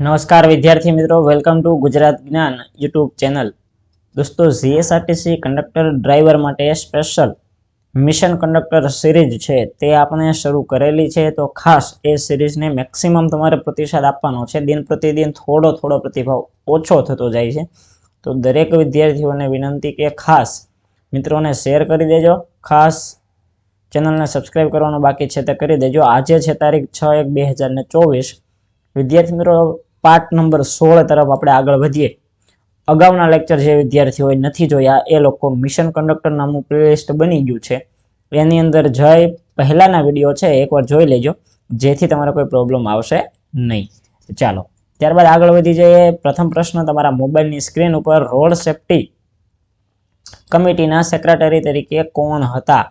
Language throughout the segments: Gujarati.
નમસ્કાર વિદ્યાર્થી મિત્રો, વેલકમ ટુ ગુજરાત જ્ઞાન યુટ્યુબ ચેનલ. દોસ્તો, જીએસઆરટીસી કંડક્ટર ડ્રાઈવર માટે સ્પેશિયલ મિશન કંડક્ટર સિરીઝ છે તે આપણે શરૂ કરેલી છે. તો ખાસ એ સિરીઝને મેક્સિમમ તમારે પ્રતિસાદ આપવાનો છે. દિન પ્રતિદિન થોડો પ્રતિભાવ ઓછો થતો જાય છે. તો દરેક વિદ્યાર્થીઓને વિનંતી કે ખાસ મિત્રોને શેર કરી દેજો. ખાસ ચેનલને સબસ્ક્રાઈબ કરવાનું બાકી છે તે કરી દેજો. આજે છે તારીખ 6/1/2024. વિદ્યાર્થી મિત્રો, પાર્ટ નંબર 16 તરફ આપણે આગળ વધીએ. અગાઉના લેક્ચર જે વિદ્યાર્થીઓએ નથી જોયા એ લોકો મિશન કંડક્ટર નામનું પ્લેલિસ્ટ બની ગયું છે, એની અંદર જઈ પહેલાના વિડીયો છે એકવાર જોઈ લેજો, જેથી તમારે કોઈ પ્રોબ્લેમ આવશે નહીં. ચાલો ત્યારબાદ આગળ વધી જઈએ. પ્રથમ પ્રશ્ન તમારા મોબાઈલની સ્ક્રીન ઉપર, રોડ સેફ્ટી કમિટીના સેક્રેટરી તરીકે કોણ હતા?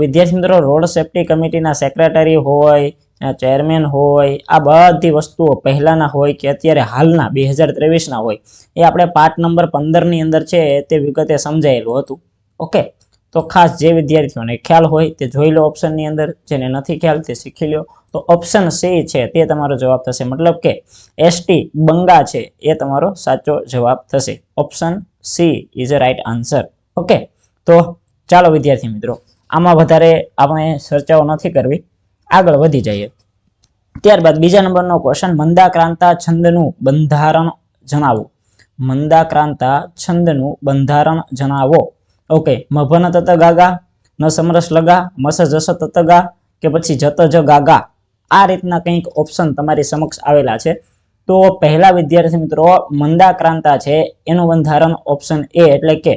વિદ્યાર્થી મિત્રો, રોડ સેફ્ટી કમિટીના સેક્રેટરી હોય, ચેરમેન હોય, આ બધી વસ્તુઓ પહેલાના હોય કે અત્યારે હાલના 2023ના હોય, એ આપણે પાર્ટ નંબર 15 ની અંદર છે તે વિગતે સમજાયેલું હતું. ઓકે, તો ખાસ જે વિદ્યાર્થીઓને ખ્યાલ હોય તે જોઈ લો ઓપ્શનની અંદર, જેને નથી ખ્યાલ તે શીખી લો. તો ઓપ્શન સી છે તે તમારો જવાબ થશે, મતલબ કે એસટી બંગા છે એ તમારો સાચો જવાબ થશે. Option she is a right answer. Okay, તો ચાલો વિદ્યાર્થી મિત્રો, આમાં વધારે આપણે ચર્ચાઓ નથી કરવી, આગળ વધી જઈએ. ત્યારબાદ બીજા નંબરનો ક્વેશ્ચન, મંદાક્રાંતા છંદનું બંધારણ જણાવો. મંદાક્રાંતા છંદનું બંધારણ જણાવો. ઓકે, મભન તત ગાગા, ન સમરસ લગા, મસ જસ તત ગા, કે પછી જત જ ગાગા. આ રીતના કંઈક ઓપ્શન તમારી સમક્ષ આવેલા છે. તો પહેલા વિદ્યાર્થી મિત્રો, મંદાક્રાંતા છે એનું બંધારણ ઓપ્શન એ એટલે કે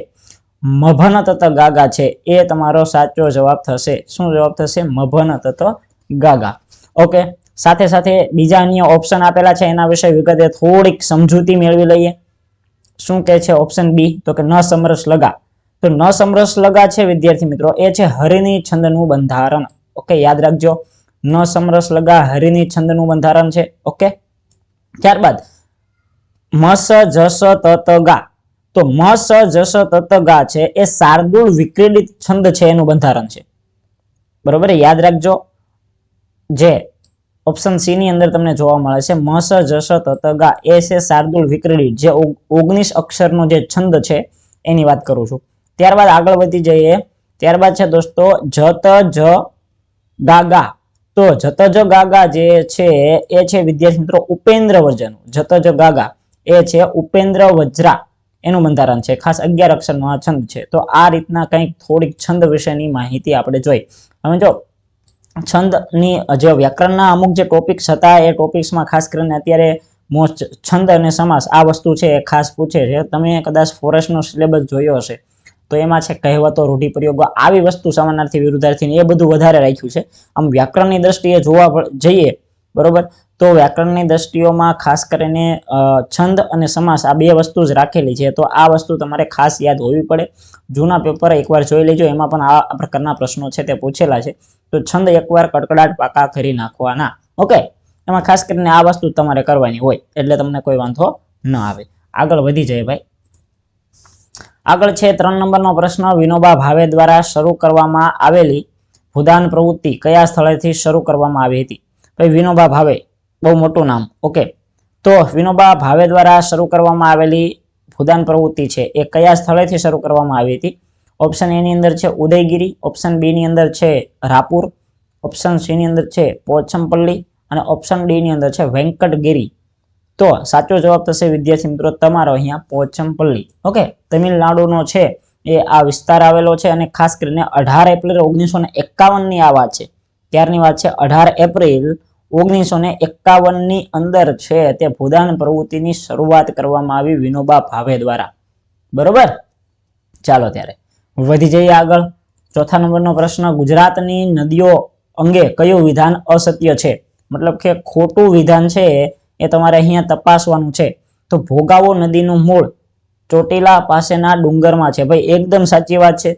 મભન તત ગાગા છે એ તમારો સાચો જવાબ થશે. શું જવાબ થશે? મભન તત ગાગા. ઓકે, સાથે સાથે બીજા અન્ય ઓપ્શન આપેલા છે એના વિશે વિગતે થોડીક સમજૂતી મેળવી લઈએ. શું કે છે ઓપ્શન બી? તો કે ન સમરસ લગા. તો ન સમરસ લગા છે વિદ્યાર્થી મિત્રો, એ છે હરિની છંદનું બંધારણ. ઓકે, યાદ રાખજો, ન સમરસ લગા હરિની છંદનું બંધારણ છે. ઓકે, ત્યારબાદ મસ જસ તત ગા. તો મસ જસ તત ગા છે એ શાર્દુળ વિક્રીડિત છંદ છે એનું બંધારણ છે. બરોબર, યાદ રાખજો. જે ઓપ્શન સી ની અંદર તમને જોવા મળે છે મસ જસ તત ગા, એ છે શાર્દુળ વિક્રીડિત, જે 19 અક્ષરનો જે છંદ છે એની વાત કરું છું. ત્યારબાદ આગળ વધી જઈએ. ત્યારબાદ છે દોસ્તો જત જ ગાગા. તો જત જ ગાગા જે છે એ છે વિદ્યાર્થી મિત્રો ઉપેન્દ્ર વજ્રનું. જત જ ગાગા એ છે ઉપેન્દ્ર વજ્રા એનું બંધારણ છે. ખાસ 11 અક્ષરનો આ છંદ છે. તો આ રીતના કંઈક થોડીક છંદ વિશેની માહિતી આપણે જોઈ. હવે જો છંદની જે વ્યાકરણના અમુક જે ટોપિક્સ હતા એ ટોપિક્સમાં ખાસ કરીને અત્યારે મોસ્ટ છંદ અને સમાસ આ વસ્તુ છે એ ખાસ પૂછે છે. તમે કદાચ ફોરેસ્ટનો સિલેબસ જોયો હશે તો એમાં છે કહેવતો, રૂઢિપ્રયોગો, આવી વસ્તુ સમાનાર્થી, વિરુદ્ધાર્થી, એ બધું વધારે રાખ્યું છે. આમ વ્યાકરણની દ્રષ્ટિએ જોવા જઈએ બરોબર, તો વ્યાકરણની દ્રષ્ટિઓમાં ખાસ કરીને છંદ અને સમાસ આ બે વસ્તુ જ રાખેલી છે. તો આ વસ્તુ તમારે ખાસ યાદ હોવી પડે. જૂના પેપર એકવાર જોઈ લેજો, એમાં પણ આ પ્રકારના પ્રશ્નો છે તે પૂછેલા છે. તો છંદ એકવાર કડકડાટ પાકા કરી નાખવાના. ઓકે, એમાં ખાસ કરીને આ વસ્તુ તમારે કરવાની હોય એટલે તમને કોઈ વાંધો ન આવે. આગળ વધી જાય ભાઈ. આગળ છે 3 નંબરનો પ્રશ્ન, વિનોબા ભાવે દ્વારા શરૂ કરવામાં આવેલી ભૂદાન પ્રવૃત્તિ કયા સ્થળેથી શરૂ કરવામાં આવી હતી? ભાઈ વિનોબા ભાવે, બહુ મોટું નામ. ઓકે, તો વિનોબા ભાવે દ્વારા શરૂ કરવામાં આવેલી ભૂદાન પ્રવૃત્તિ છે એ કયા સ્થળેથી શરૂ કરવામાં આવી હતી? ઓપ્શન એ ની અંદર છે ઉદયગીરી, ઓપ્શન બી ની અંદર છે રાપુર, ઓપ્શન સી ની અંદર છે પોચમપલ્લી અને ઓપ્શન ડી ની અંદર છે વેંકટગીરી. તો સાચો જવાબ થશે વિદ્યાર્થી મિત્રો તમારો અહીંયા પોચમપલ્લી. ઓકે, તમિલનાડુનો છે એ આ વિસ્તાર આવેલો છે અને ખાસ કરીને 18 એપ્રિલ 1951 ની આ વાત છે. ત્યારની વાત છે, 18 એપ્રિલ 1951 ની અંદર છે તે ભૂદાન પ્રવૃત્તિની શરૂઆત કરવામાં આવી વિનોબા ભાવે દ્વારા. બરોબર, ચાલો ત્યારે વધી જઈએ આગળ. 4થા નંબરનો પ્રશ્ન, ગુજરાતની નદીઓ અંગે કયું વિધાન અસત્ય છે? મતલબ કે ખોટું વિધાન છે એ તમારે અહીંયા તપાસવાનું છે. તો ભોગાવો નદીનું મૂળ ચોટીલા પાસેના ડુંગરમાં છે. ભાઈ એકદમ સાચી વાત છે.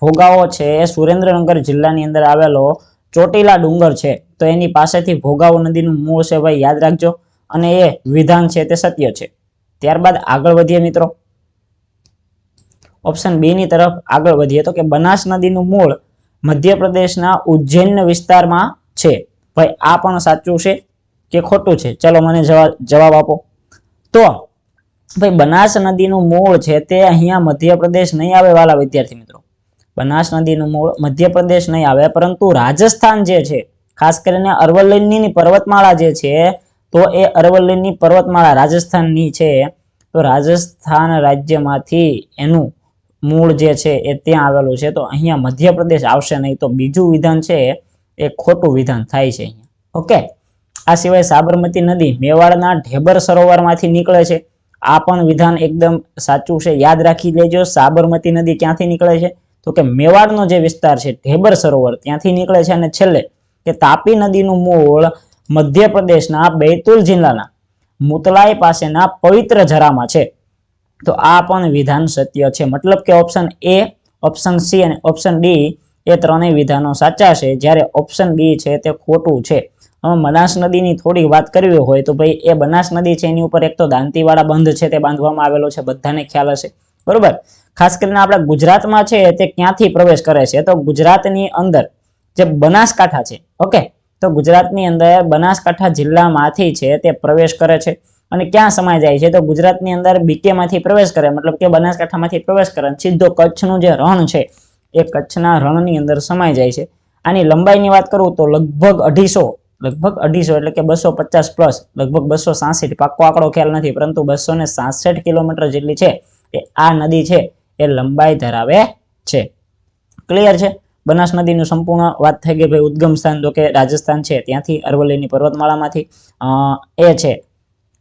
ભોગાવો છે એ સુરેન્દ્રનગર જિલ્લાની અંદર આવેલો ચોટીલા ડુંગર છે. તો એની પાસેથી ભોગાવો નદીનું મૂળ છે, ભાઈ યાદ રાખજો. અને એ વિધાન છે તે સત્ય છે. ત્યારબાદ આગળ વધીએ મિત્રો, ઓપ્શન બી ની તરફ આગળ વધીએ. તો કે બનાસ નદીનું મૂળ મધ્યપ્રદેશના ઉજ્જૈન વિસ્તારમાં છે. ભાઈ આ પણ સાચું છે. કે ખોટું છે? ચલો મને જવાબ આપો. તો ભાઈ બનાસ નદીનું મૂળ છે તે અહીંયા મધ્યપ્રદેશ નહીં આવે વાલા વિદ્યાર્થી મિત્રો. બનાસ નદીનું મૂળ મધ્યપ્રદેશ નહીં આવે, પરંતુ રાજસ્થાન જે છે, ખાસ કરીને અરવલ્લીની પર્વતમાળા જે છે, તો એ અરવલ્લીની પર્વતમાળા રાજસ્થાનની છે. તો રાજસ્થાન રાજ્યમાંથી એનું મૂળ જે છે એ ત્યાં આવેલું છે. તો અહીંયા મધ્યપ્રદેશ આવશે નહીં. તો બીજું વિધાન છે એ ખોટું વિધાન થાય છે અહીંયા. ઓકે. આ સિવાય સાબરમતી નદી મેવાડના ઢેબર સરોવરમાંથી નીકળે છે. આ પણ વિધાન એકદમ સાચું છે. યાદ રાખી લેજો, સાબરમતી નદી ક્યાંથી નીકળે છે? તો કે મેવાડનો જે વિસ્તાર છે ઢેબર સરોવર ત્યાંથી નીકળે છે. અને છેલ્લે કે તાપી નદીનું મૂળ મધ્યપ્રદેશના બેતુલ જિલ્લાના મુતલાઈ પાસેના પવિત્ર જરામાં છે. તો આ પણ વિધાન સત્ય છે. મતલબ કે ઓપ્શન એ, ઓપ્શન સી અને ઓપ્શન ડી એ ત્રણેય વિધાનો સાચા છે, જ્યારે ઓપ્શન બી છે તે ખોટું છે. હવે બનાસ નદીની થોડી વાત કરવી હોય તો ભાઈ એ બનાસ નદી છે એની ઉપર એક તો દાંતીવાડા બંધ છે તે બાંધવામાં આવેલો છે, બધાને ખ્યાલ હશે, બરોબર. ખાસ કરીને આપણા ગુજરાતમાં છે તે ક્યાંથી પ્રવેશ કરે છે? તો ગુજરાતની અંદર જે બનાસકાંઠા છે, ઓકે, તો ગુજરાતની અંદર બનાસકાંઠા જિલ્લામાંથી છે તે પ્રવેશ કરે છે. અને ક્યાં સમાઈ જાય છે? તો ગુજરાતની અંદર બીકે માંથી પ્રવેશ કરે, મતલબ કે બનાસકાંઠામાંથી પ્રવેશ કરે સીધો કચ્છનું જે રણ છે એ કચ્છના રણની અંદર સમાઈ જાય છે. આની લંબાઈની વાત કરું તો લગભગ 250 એટલે કે 250 પ્લસ, લગભગ 266, પાક્કો આંકડો ખ્યાલ નથી, પરંતુ 266 કિલોમીટર જેટલી છે એ આ નદી છે એ લંબાઈ ધરાવે છે. ક્લિયર છે? બનાસ નદીનું સંપૂર્ણ વાત થઈ ગઈ. ભાઈ ઉદ્ગમ સ્થાન તો કે રાજસ્થાન છે, ત્યાંથી અરવલ્લીની પર્વતમાળામાંથી એ છે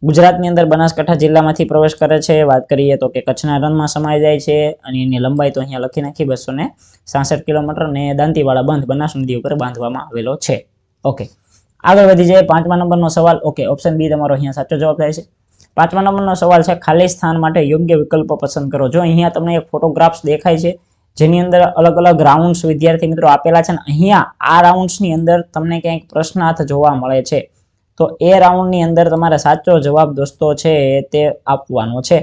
ગુજરાતની અંદર બનાસકાંઠા જિલ્લામાંથી પ્રવેશ કરે છે. વાત કરીએ તો કે કચ્છના રણમાં સમાઈ જાય છે. અને એની લંબાઈ તો અહીંયા લખી નાખી 266 કિલોમીટર. ને દાંતીવાડા બંધ બનાસ નદી ઉપર બાંધવામાં આવેલો છે. ઓકે, આગળ વધી જાય. 5મા નંબરનો સવાલ. ઓકે, ઓપ્શન બી તમારો અહીંયા સાચો જવાબ થાય છે. 5મા નંબરનો સવાલ છે ખાલી સ્થાન માટે યોગ્ય વિકલ્પ પસંદ કરો. જો અહીંયા તમને એક ફોટોગ્રાફ્સ દેખાય છે જેની અંદર અલગ અલગ રાઉન્ડ્સ વિદ્યાર્થી મિત્રો આપેલા છે. અહીંયા આ રાઉન્ડ્સની અંદર તમને ક્યાંક પ્રશ્નાર્થ જોવા મળે છે. તો એ રાઉન્ડની અંદર તમારે સાચો જવાબ દોસ્તો છે તે આપવાનો છે.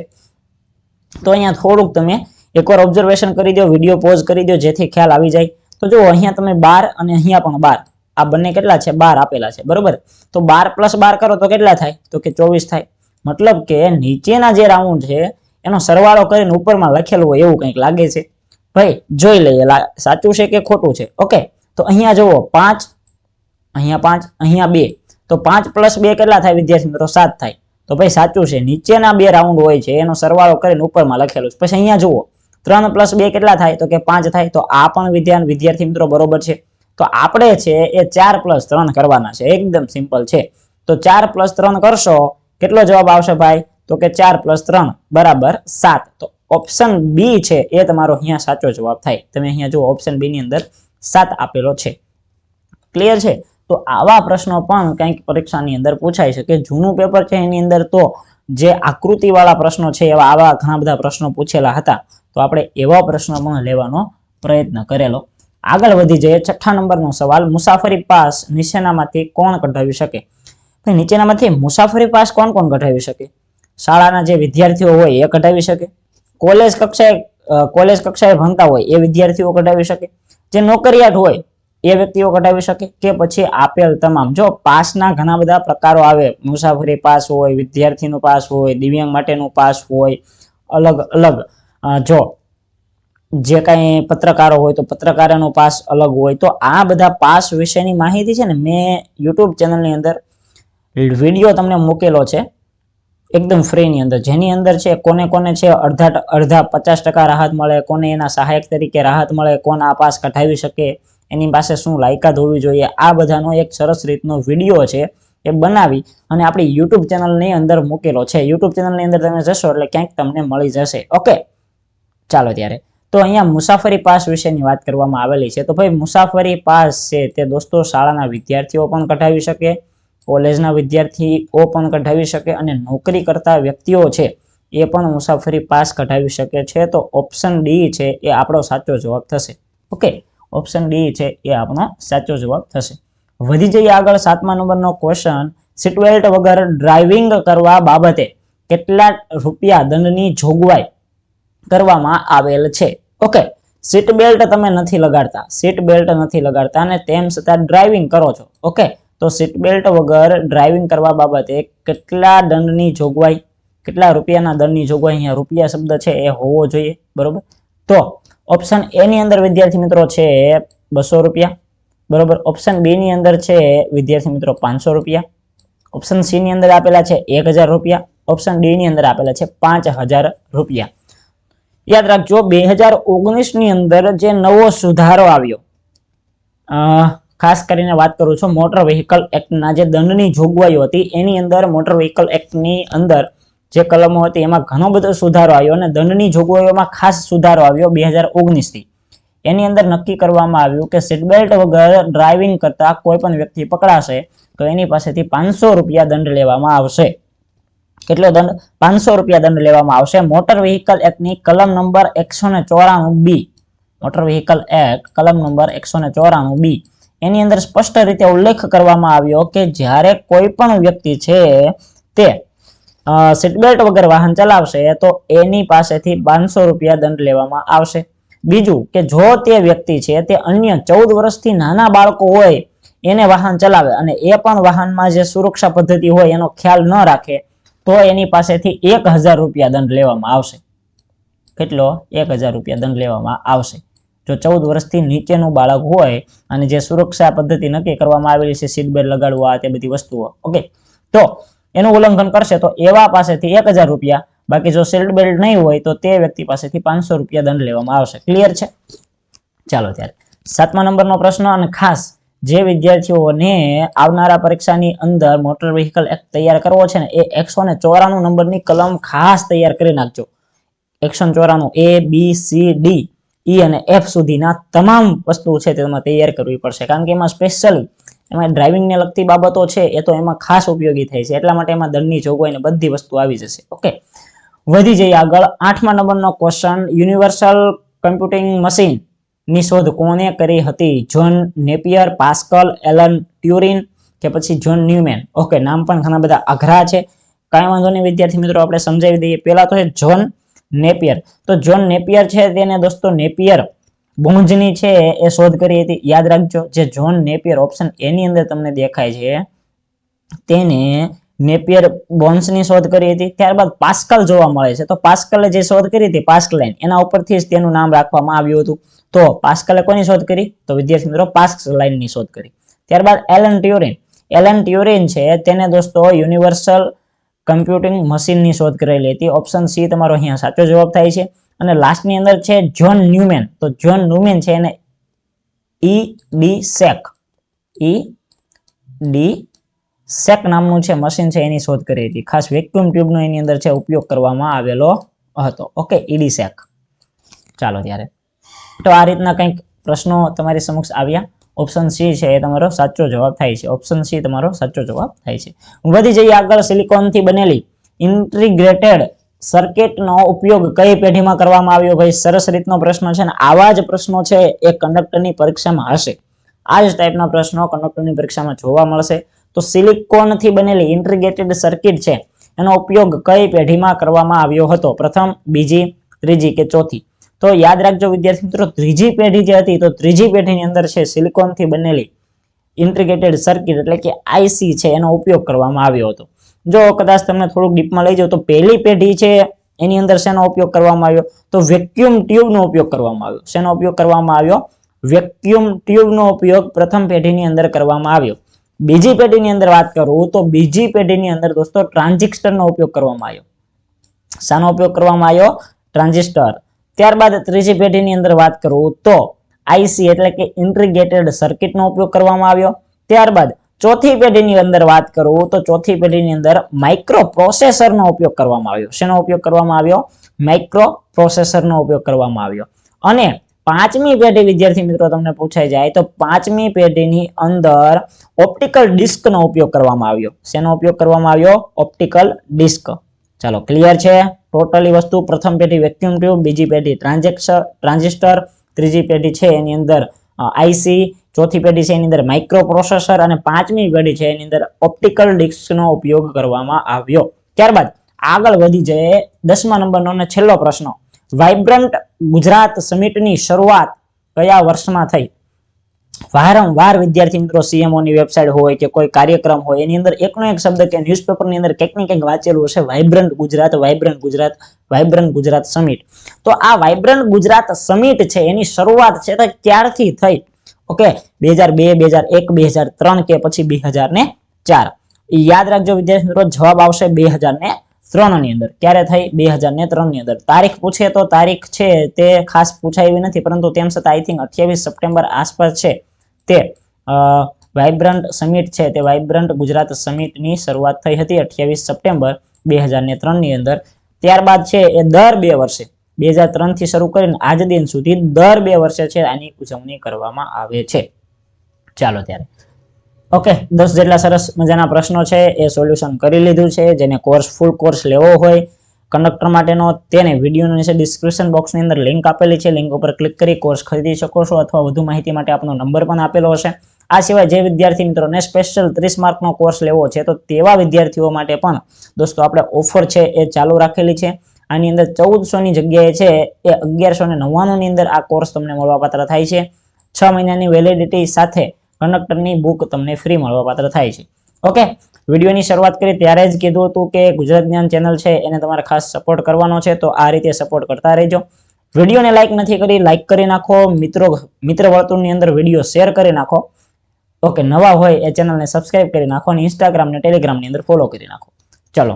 તો અહીંયા થોડુંક તમે એકવાર ઓબ્ઝર્વેશન કરી દો, વિડીયો પોઝ કરી દો, જેથી ખ્યાલ આવી જાય. તો જો અહીંયા તમે 12 અને અહીંયા પણ 12, આ બંને કેટલા છે? 12 આપેલા છે, બરોબર. તો 12 + 12 કરો તો કેટલા થાય? તો કે 24 થાય. મતલબ કે નીચેના જે રાઉન્ડ છે એનો સરવાળો કરીને ઉપરમાં લખેલું હોય એવું કંઈક લાગે છે. ભાઈ જોઈ લઈએ સાચું છે કે ખોટું છે. ઓકે, તો અહીંયા જુઓ 5, અહીંયા 5, અહીંયા 2, તો 5 + 2 કેટલા થાય વિદ્યાર્થી મિત્રો? 7 થાય. તો ભાઈ સાચું છે, નીચેના બે રાઉન્ડ હોય છે એનો સરવાળો કરીને ઉપરમાં લખેલું છે. પછી અહીંયા જુઓ 3 + 2 કેટલા થાય? તો કે 5 થાય. તો આ પણ વિદ્યાર્થી મિત્રો બરોબર છે. તો આપણે છે એ 4 + 3 કરવાના છે, એકદમ સિમ્પલ છે. તો 4 + 3 કરશો કેટલો જવાબ આવશે ભાઈ? તો કે 4 + 3 = 7. તો ઓપ્શન બી છે એ તમારો અહીંયા સાચો જવાબ થાય. તમે અહીંયા જુઓ ઓપ્શન બી ની અંદર 7 આપેલો છે. ક્લિયર છે? તો આવા પ્રશ્નો પણ કંઈક પરીક્ષાની અંદર પૂછાઈ શકે. જૂનું પેપર છે એની અંદર તો જે આકૃતિવાળા પ્રશ્નો છે એવા આવા ઘણા બધા પ્રશ્નો પૂછેલા હતા. તો આપણે એવા પ્રશ્નો પણ લેવાનો પ્રયત્ન કરેલો. આગળ વધી જઈએ. 6થા નંબરનો સવાલ. મુસાફરી પાસ નીચેનામાંથી કોણ કઢાવી શકે? ભાઈ નીચેનામાંથી મુસાફરી પાસ કોણ કઢાવી શકે? શાળાના જે વિદ્યાર્થીઓ હોય એ કઢાવી શકે, કોલેજ કક્ષાએ ભણતા હોય એ વિદ્યાર્થીઓ કઢાવી શકે, જે નોકરિયાત હોય એ વ્યક્તિઓ કઢાવી શકે, કે પછી આપેલ તમામ? જો પાસના ઘણા બધા પ્રકારો આવે. મુસાફરી પાસ હોય, વિદ્યાર્થીનું પાસ હોય, દિવ્યાંગ માટેનું પાસ હોય, અલગ અલગ જો જે કાંઈ પત્રકારો હોય તો પત્રકારોનો પાસ અલગ હોય. તો આ બધા પાસ વિશેની માહિતી છે ને મેં યુટ્યુબ ચેનલની અંદર વિડીયો તમને મૂકેલો છે એકદમ ફ્રીની અંદર, જેની અંદર છે કોને છે અડધા 50% રાહત મળે, કોને એના સહાયક તરીકે રાહત મળે, કોણ આ પાસ કઢાવી શકે, એની પાસે શું લાયકાત હોવી જોઈએ, આ બધાનો એક સરસ રીતનો વિડીયો છે એ બનાવી અને આપણી યુટ્યુબ ચેનલની અંદર મૂકેલો છે. યુટ્યુબ ચેનલની અંદર તમે જશો એટલે ક્યાંક તમને મળી જશે. ઓકે, ચાલો ત્યારે. તો અહીંયા મુસાફરી પાસ વિશેની વાત કરવામાં આવેલી છે. તો ભાઈ મુસાફરી પાસ છે તે દોસ્તો શાળાના વિદ્યાર્થીઓ પણ કઢાવી શકે, કોલેજના વિદ્યાર્થીઓ પણ કઢાવી શકે, અને નોકરી કરતા વ્યક્તિઓ છે એ પણ મુસાફરી પાસ કઢાવી શકે છે. તો ઓપ્શન ડી છે એ આપણો સાચો જવાબ થશે. ઓકે, ઓપ્શન ડી છે એ આપણો સાચો જવાબ થશે. વધી જઈએ આગળ. 7મા નંબરનો ક્વેશ્ચન. સીટ બેલ્ટ વગર ડ્રાઇવિંગ કરવા બાબતે કેટલા રૂપિયા દંડની જોગવાઈ કરવામાં આવેલ છે? ઓકે, સીટ બેલ્ટ તમે નથી લગાડતા અને તેમ છતાં ડ્રાઇવિંગ કરો છો, ઓકે, તો સીટ બેલ્ટ વગર ડ્રાઇવિંગ કરવા બાબતે કેટલા દંડની જોગવાઈ, કેટલા રૂપિયાના દંડની જોગવાઈ, અહીંયા રૂપિયા શબ્દ છે એ હોવો જોઈએ, બરોબર. તો ઓપ્શન એ ની અંદર વિદ્યાર્થી મિત્રો છે 200 રૂપિયા, બરોબર. ઓપ્શન બી ની અંદર છે વિદ્યાર્થી મિત્રો 500 રૂપિયા, ઓપ્શન સી ની અંદર આપેલા છે 1000 રૂપિયા, ઓપ્શન ડી ની અંદર આપેલા છે 5000 રૂપિયા. યાદ રાખજો 2019 ની અંદર જે નવો સુધારો આવ્યો, ખાસ કરીને વાત કરું છું મોટર વ્હીકલ એક્ટના જે દંડની જોગવાઈઓ હતી એની અંદર મોટર વ્હીકલ એક્ટની અંદર જે કલમો હતી એમાં ઘણો બધો સુધારો આવ્યો અને દંડની જોગવાઈઓમાં ખાસ સુધારો આવ્યો 2019 થી. એની અંદર નક્કી કરવામાં આવ્યું કે સીટ બેલ્ટ વગર ડ્રાઇવિંગ કરતા કોઈ પણ વ્યક્તિ પકડાશે તો એની પાસેથી 500 રૂપિયા દંડ લેવામાં આવશે. કેટલો દંડ? 500 રૂપિયા દંડ લેવામાં આવશે. મોટર વ્હીકલ એક્ટની કલમ નંબર 194 બી, મોટર વ્હીકલ એક્ટ કલમ નંબર 194 બી, એની અંદર સ્પષ્ટ રીતે ઉલ્લેખ કરવામાં આવ્યો કે જ્યારે કોઈ પણ વ્યક્તિ છે તે સીટ બેલ્ટ વગર વાહન ચલાવશે તો એની પાસેથી 500 રૂપિયા દંડ લેવામાં આવશે. બીજું કે જો તે વ્યક્તિ છે તે અન્ય 14 વર્ષથી નાના બાળકો હોય એને વાહન ચલાવે અને એ પણ વાહનમાં જે સુરક્ષા પદ્ધતિ હોય એનો ખ્યાલ ન રાખે તો એની પાસેથી 1000 રૂપિયા દંડ લેવામાં આવશે. કેટલો? 1000 રૂપિયા દંડ લેવામાં આવશે. જો 14 વર્ષથી નીચેનું બાળક હોય અને જે સુરક્ષા પદ્ધતિ નક્કી કરવામાં આવેલી છે, સીટ બેલ્ટ લગાડવા, તે બધી વસ્તુઓ, ઓકે, તો એનું ઉલ્લંઘન કરશે તો એવા પાસેથી 1000 રૂપિયા, બાકી જો સીટ બેલ્ટ નહીં હોય તો તે વ્યક્તિ પાસેથી 500 રૂપિયા દંડ લેવામાં આવશે. ક્લિયર છે? ચાલો ત્યારે 7મા નંબરનો પ્રશ્ન, અને ખાસ જે વિદ્યાર્થીઓને આવનારા પરીક્ષાની અંદર મોટર વ્હીકલ એક્ટ તૈયાર કરવો છે ને એ 194 નંબરની કલમ ખાસ તૈયાર કરી નાખજો. 194 A B C D E અને F સુધીના તમામ વસ્તુઓ છે તે તમારે તૈયાર કરવી પડશે, કારણ કે એમાં સ્પેશિયલી એમાં ડ્રાઇવિંગને લગતી બાબતો છે એ તો એમાં ખાસ ઉપયોગી થાય છે, એટલા માટે એમાં દંડની જોગવાઈ ને બધી વસ્તુ આવી જશે. ઓકે, વધી જઈએ આગળ. 8મા નંબરનો ક્વેશ્ચન, યુનિવર્સલ કમ્પ્યુટિંગ મશીન ની શોધ કોને કરી હતી? John Napier, Pascal, Alan Turing કે પછી જ્હોન ન્યુમેન? ઓકે, નામ પણ ઘણા બધા અઘરા છે, કાંઈ વાંધો નહીં વિદ્યાર્થી મિત્રો, આપણે સમજાવી દઈએ. પહેલા તો છે જ્હોન નેપિયર. તો જ્હોન નેપિયર છે તેને દોસ્તો નેપિયર બોન્ઝની છે એ શોધ કરી હતી. યાદ રાખજો, જે જ્હોન નેપિયર ઓપ્શન એ ની અંદર તમને દેખાય છે તેને નેપિયર બોન્સની શોધ કરી હતી. ત્યારબાદ પાસ્કલ જોવા મળે છે, તો પાસ્કલે જે શોધ કરી હતી પાસ્કલાઇન, એના ઉપરથી જ તેનું નામ રાખવામાં આવ્યું હતું. તો પાસ્કલે કોની શોધ કરી? તો વિદ્યાર્થી મિત્રો પાસ્કલાઇનની શોધ કરી. ત્યારબાદ એલન ટ્યુરિંગ. એલન ટ્યુરિંગ છે તેને દોસ્તો યુનિવર્સલ કમ્પ્યુટિંગ મશીનની શોધ કરેલી હતી. ઓપ્શન સી તમારો અહીંયા સાચો જવાબ થાય છે. અને લાસ્ટની અંદર છે જ્હોન ન્યુમેન. તો જ્હોન ન્યુમેન છે એને સેક નામનું છે મશીન છે એની શોધ કરી હતી. ખાસ વેક્યુમ ટ્યુબનો એની અંદર છે ઉપયોગ કરવામાં આવેલો હતો. ઓકે, ઈડી સેક. ચાલો ત્યારે, તો આ રીતના કંઈક પ્રશ્નો તમારી સમક્ષ આવ્યા. ઓપ્શન સી છે એ તમારો સાચો જવાબ થાય છે. ઓપ્શન સી તમારો સાચો જવાબ થાય છે. વધી જઈએ આગળ. સિલિકોનથી બનેલી ઇન્ટિગ્રેટેડ સર્કિટનો ઉપયોગ કઈ પેઢીમાં કરવામાં આવ્યો? ભાઈ સરસ રીતનો પ્રશ્ન છે ને આવા જ પ્રશ્નો છે એ કંડક્ટરની પરીક્ષામાં હશે. આ જ ટાઈપના પ્રશ્નો કંડક્ટરની પરીક્ષામાં જોવા મળશે. તો સિલિકોનથી બનેલી ઇન્ટિગ્રેટેડ સર્કિટ છે એનો ઉપયોગ કઈ પેઢીમાં કરવામાં આવ્યો હતો? પ્રથમ, બીજી, ત્રીજી કે ચોથી? તો યાદ રાખજો વિદ્યાર્થી મિત્રો, ત્રીજી પેઢી જે હતી, તો ત્રીજી પેઢીની અંદર છે સિલિકોનથી બનેલી ઇન્ટિગ્રેટેડ સર્કિટ એટલે કે આઈસી છે એનો ઉપયોગ કરવામાં આવ્યો હતો. જો કદાચ તમને થોડુંક ડીપમાં લઈ જાઓ તો પહેલી પેઢી છે એની અંદર શેનો ઉપયોગ કરવામાં આવ્યો? તો વેક્યુમ ટ્યુબનો ઉપયોગ કરવામાં આવ્યો. શેનો ઉપયોગ કરવામાં આવ્યો? વેક્યુમ ટ્યુબનો ઉપયોગ પ્રથમ પેઢીની અંદર કરવામાં આવ્યો. બીજી પેઢીની અંદર વાત કરું તો બીજી પેઢીની અંદર દોસ્તો ટ્રાન્ઝિસ્ટરનો ઉપયોગ કરવામાં આવ્યો. શાનો ઉપયોગ કરવામાં આવ્યો? ટ્રાન્ઝિસ્ટર. ત્યારબાદ ત્રીજી પેઢીની અંદર વાત કરું તો આઈસી એટલે કે ઇન્ટિગ્રેટેડ સર્કિટનો ઉપયોગ કરવામાં આવ્યો. ત્યારબાદ ચોથી પેઢીની અંદર વાત કરું તો ચોથી પેઢીની અંદર માઇક્રો પ્રોસેસરનો ઉપયોગ કરવામાં આવ્યો. શેનો ઉપયોગ કરવામાં આવ્યો? માઇક્રો પ્રોસેસરનો ઉપયોગ કરવામાં આવ્યો. અને પાંચમી પેઢી વિદ્યાર્થી મિત્રો તમને પૂછાઈ જાય તો પાંચમી પેઢીની અંદર ઓપ્ટિકલ ડિસ્કનો ઉપયોગ કરવામાં આવ્યો. શેનો ઉપયોગ કરવામાં આવ્યો? Optical disc. ચાલો, ક્લિયર છે ટોટલી વસ્તુ? પ્રથમ પેઢી વેક્યુમ ટ્યુબ, બીજી પેઢી ટ્રાન્ઝિસ્ટર, ત્રીજી પેઢી છે એની અંદર આઈસી, ચોથી પેઢી છે એની અંદર માઇક્રો પ્રોસેસર અને પાંચમી પેઢી છે એની અંદર ઓપ્ટિકલ ડિસ્કનો ઉપયોગ કરવામાં આવ્યો. ત્યારબાદ આગળ વધી જાય 10મા નંબરનો અને છેલ્લો પ્રશ્ન. વાઇબ્રન્ટ ગુજરાત સમિટની શરૂઆત કયા વર્ષમાં થઈ? વારંવાર વિદ્યાર્થી મિત્રો સીએમઓ ની વેબસાઇટ હોય કે કોઈ કાર્યક્રમ હોય એની અંદર એકનો એક શબ્દ કે ન્યૂઝપેપરની અંદર કંઈક ને કંઈક વાંચેલું હશે vibrant Gujarat vibrant Gujarat vibrant Gujarat summit. તો આ વાઇબ્રન્ટ ગુજરાત સમિટ છે એની શરૂઆત છે તે ક્યારથી થઈ? ઓકે 2002 2001 2003 કે પછી 2004? યાદ રાખજો વિદ્યાર્થી મિત્રો જવાબ આવશે 2003 ની અંદર. ક્યારે થઈ? 2003 ની અંદર. તારીખ પૂછે તો તારીખ છે તે ખાસ પૂછાય એવી નથી, પરંતુ તેમ છતાં આઈ થિંક 28 સપ્ટેમ્બર આસપાસ છે તે વાઇબ્રન્ટ સમિટ છે તે વાઇબ્રન્ટ ગુજરાત સમિટની શરૂઆત થઈ હતી 28 સપ્ટેમ્બર 2003 ની અંદર. ત્યારબાદ છે એ દર 2 વર્ષે 2003 થી શરૂ કરીને આજ દિન સુધી દર 2 વર્ષે છે આની ઉજવણી કરવામાં આવે છે. ચાલો ત્યારે ઓકે 10 જેટલા સરસ મજાના પ્રશ્નો છે એ સોલ્યુશન કરી લીધું છે. જેને કોર્સ ફૂલ કોર્સ લેવો હોય કંડક્ટર માટેનો તેને વિડીયોની નીચે ડિસ્ક્રિપ્શન બોક્સની અંદર લિંક આપેલી છે. લિંક ઉપર ક્લિક કરી કોર્સ ખરીદી શકો છો અથવા વધુ માહિતી માટે આપનો નંબર પણ આપેલો હશે. આ સિવાય જે વિદ્યાર્થી મિત્રોને સ્પેશિયલ 30 માર્કનો કોર્સ લેવો છે તો તેવા વિદ્યાર્થીઓ માટે પણ દોસ્તો આપણે ઓફર છે એ ચાલુ રાખેલી છે. આની અંદર 1400 ની જગ્યાએ છે એ 1199 ની અંદર આ કોર્સ તમને મળવાપાત્ર થાય છે. 6 મહિનાની વેલિડિટી સાથે કંડક્ટરની બુક તમને ફ્રી મળવાપાત્ર થાય છે. ઓકે વિડીયોની શરૂઆત કરી ત્યારે જ કીધું હતું કે ગુજરાત જ્ઞાન ચેનલ છે એને તમારે ખાસ સપોર્ટ કરવાનો છે, તો આ રીતે સપોર્ટ કરતા રહેજો. વિડીયોને લાઈક નથી કરી, લાઈક કરી નાખો. મિત્ર વર્તુળની અંદર વિડીયો શેર કરી નાખો. ઓકે નવા હોય એ ચેનલને સબસ્ક્રાઇબ કરી નાખો અને ઇન્સ્ટાગ્રામ ને ટેલિગ્રામની અંદર ફોલો કરી નાખો. ચલો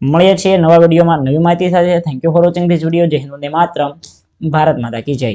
મળીએ છીએ નવા વિડીયોમાં નવી માહિતી સાથે. Thank you for watching this video. જય હિન્દ વંદે માતરમ. ભારત માતા કી જય.